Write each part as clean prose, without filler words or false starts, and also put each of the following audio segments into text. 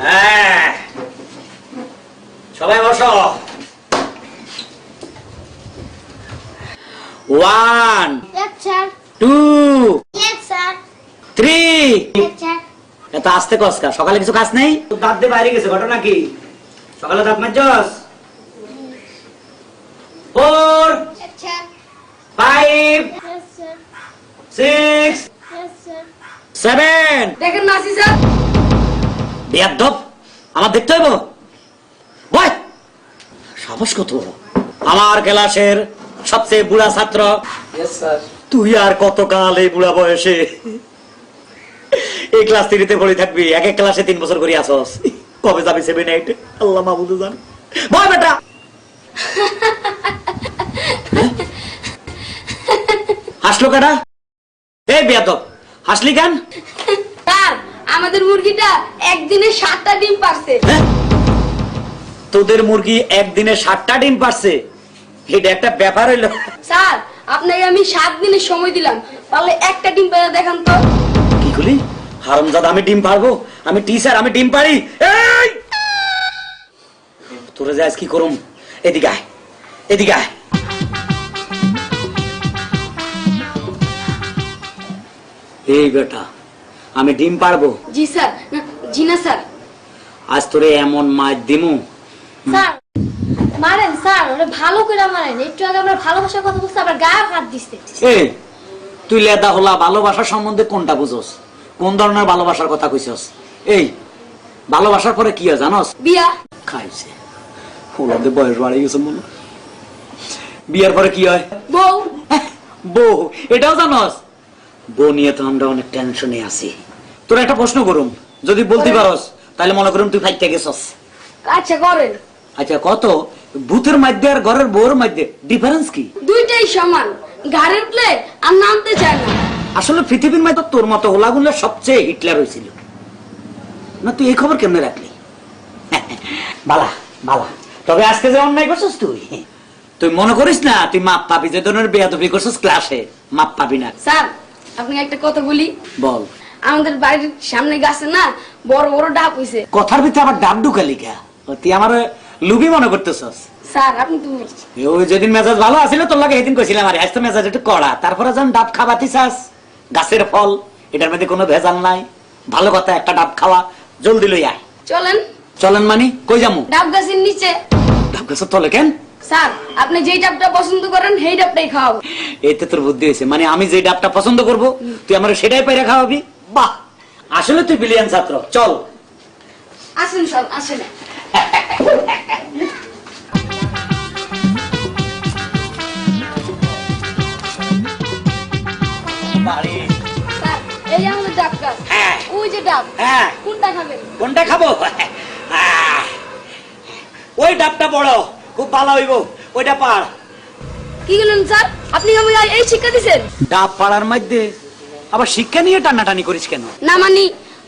হ্যাঁ, সবাই বসো। 1 Yes, sir. 2 Yes, sir. 3 Yes, sir. এত আস্তে কসকা, সকালে কিছু কাজ নেই? দাঁত দিয়ে বাইরে গেছে, ঘটনা কি? সকালে দাঁত মাজছস? 4 Yes, sir. 5 Yes, sir. 6 Yes, sir. 7 দেখেন মাসি স্যার, বেয়াদব, আমার দেখতে হইব? বয়, সাহস কত বড়! আমার ক্লাসের সবচেয়ে বুড়া ছাত্র। তুই আর কতকাল এই বুড়া বয়সে এই ক্লাস 3-তে পড়ে থাকবি? এক এক ক্লাসে 3 বছর করে আসস, কবে যাবি 7-8? আল্লাহ মাহবুদ জান। বয় বেটা। হাসলো কেডা? এই বেয়াদব, হাসলি কেন? স্যার আমাদের মুরগিটা একদিনে 7টা ডিম পারছে। হ্যাঁ? তোদের মুরগি একদিনে 7টা ডিম পারছে? এটা একটা ব্যাপার হইলো? স্যার আপনাকে আমি 7 দিনের সময় দিলাম, তাহলে একটা ডিম পেরে দেখান তো। কি করলি? হারামজাদা, আমি ডিম পারবো? আমি টিচার, আমি ডিম পারি? এই তোরা যাস কি করুম? এদিকে আয়, এদিকে আয়। এই বেটা, আমি ডিম পারবো? জি স্যার। জি না স্যার। আজ তোরে এমন মাছ দিমু। স্যার মারেন স্যার, ওরে ভালো করে মারেন। একটু আগে আমরা ভালোবাসার কথা বলছি, আবার গায়ে হাত দিচ্ছে। এই তুই লেদা হলা ভালোবাসার সম্বন্ধে কোনটা বুঝোস? কোন ধরনের ভালোবাসার কথা কইছস? এই ভালোবাসার পরে কি হয় জানোস? বিয়া। খাইছে ওদের বয়স বাড়ে গেছে মনে। বিয়ার পরে কি হয়? বউ। বউ, এটাও জানোস? বউ নিয়ে তো আমরা অনেক টেনশনে আছি। তোর একটা প্রশ্ন করুম, যদি বলতে পারস তাহলে মনে করুম তুই ফাইটে গেছস। আচ্ছা করেন। আচ্ছা কত, ভূতের মধ্যে আর ঘরের বউর মধ্যে ডিফারেন্স কি? দুইটাই সমান, ঘাড়ের প্লেট আর নামতে চায় না। আসলে পৃথিবীর মধ্যে তোর মতো হোলাগুলো সবচেয়ে হিটলার হয়েছিল না। তুই এই খবর কেমনে রাখলি? বালা বালা, তবে আজকে যে অন্যায় করছিস তুই, তুই মনে করিস না তুই মাপ পাবি? যে ধরনের বেয়াদবি করছিস ক্লাসে, মাপ পাবি না। স্যার আপনাকে একটা কথা বলি। বল। আমাদের বাড়ির সামনে গাছে না বড় বড় ডাব হইছে। কথার ভিতরে আবার ডাব ঢুকালি কা? তুই আমার লুবি মনে করতেছস? স্যার আপনি তো ওই যেদিন মেজাজ ভালো আছিল তোর লাগে সেদিন কইছিলাম আরে আজ তো মেজাজ একটু কড়া, তারপরে যখন ডাব খাবাতি চাস, গাছের ফল, এটার মধ্যে কোনো ভেজাল নাই। ভালো কথা, একটা ডাব খাওয়া, জলদি লই আয়। চলেন। চলেন মানে কই যামু? ডাব গাছের নিচে। ডাব গাছের তলে কেন? স্যার আপনি যেই ডাবটা পছন্দ করেন সেই ডাবটাই খাওয়াবো। এতে তোর বুদ্ধি হয়েছে, মানে আমি যে ডাবটা পছন্দ করব তুই আমার সেটাই পাইরা খাওয়াবি? বাহ, আসলে তুই ব্রিলিয়ান্ট ছাত্র। চল আসেন স্যার, আসেন। স্যার এই যে আমাদের ডাব গাছ। হ্যাঁ। ওই যে ডাব। হ্যাঁ। কোনটা খাবেন? কোনটা খাবো? ওই ডাবটা বড়, খুব ভালো হইব, ওইটা পাড়। কি বলেন স্যার? আপনি আমাকে এই শিক্ষা দিচ্ছেন? ডাব পাড়ার মধ্যে আবার শিক্ষা নিয়ে টানাটানি করিস কেন? না মানে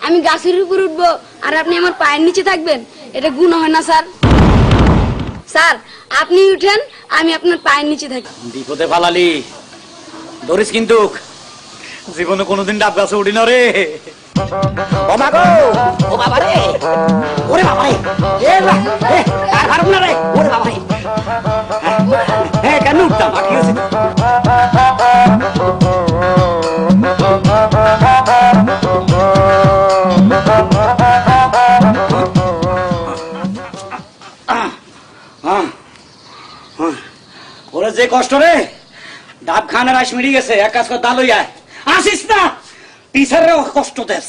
আমি গাছের উপর উঠবো আর আপনি আমার পায়ের নিচে থাকবেন, এটা গুণ হয় না স্যার? স্যার আপনি উঠেন, আমি আপনার পায়ের নিচে থাকি। বিপদে ফালালি, ধরিস কিন্তু। জীবনে কোনোদিন ডাব গাছে উঠি না রে। ও মা গো, ও বাবা রে, ওরে বাবা রে, আর পারব না রে, ওরে বাবা রে। হ্যাঁ কেন উঠতাম? ঠিক আছে। ওরা যে কষ্ট রে, ডাব খানের আশ মিড়ি গেছে। এক কাজ কর, দালই আয়। আসিস না, টিচারেরও কষ্ট দেস।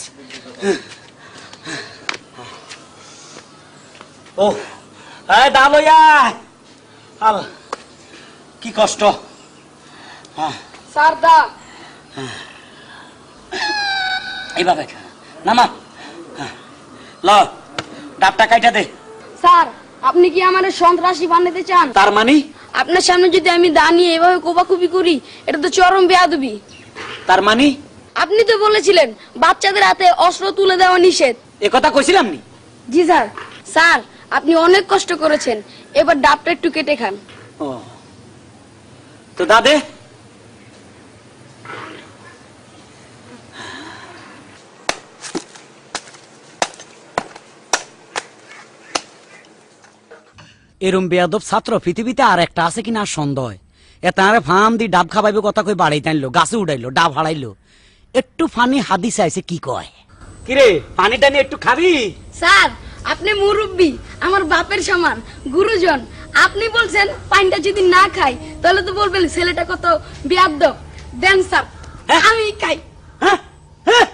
ও দালই আয়। কি কষ্ট। স্যার দা এইভাবে নামা, ল ডাবটা কাইটা দে। স্যার আপনি কি আমার সন্ত্রাসী বানাতে চান? তার মানে? আপনার সামনে যদি আমি দাঁড়িয়ে এভাবে কোপাকুপি করি, এটা তো চরম বেয়াদবি। তার মানে? আপনি তো বলেছিলেন বাচ্চাদের হাতে অস্ত্র তুলে দেওয়া নিষেধ। এ কথা কইছিলাম নি? জি স্যার। স্যার আপনি অনেক কষ্ট করেছেন, এবার ডাবটা একটু কেটে খান। ও তো দাদে, এরম বেয়াদব ছাত্র পৃথিবীতে আর একটা আছে কিনা সন্দেহ। এতারে ফার্ম দি ডাব খাবাইবে কথা কই বাড়াই টানলো, গাছে উড়াইলো, ডাব হারাইলো। একটু ফানি হাদিস আইছে কি কয়? কিরে পানি টানি একটু খাবি? স্যার আপনি মুরব্বী, আমার বাপের সমান, গুরুজন। আপনি বলছেন পানিটা যদি না খাই তাহলে তো বলবেন ছেলেটা কত বেয়াদব। দেন স্যার, হ্যাঁ? আমি খাই। হ্যাঁ হ্যাঁ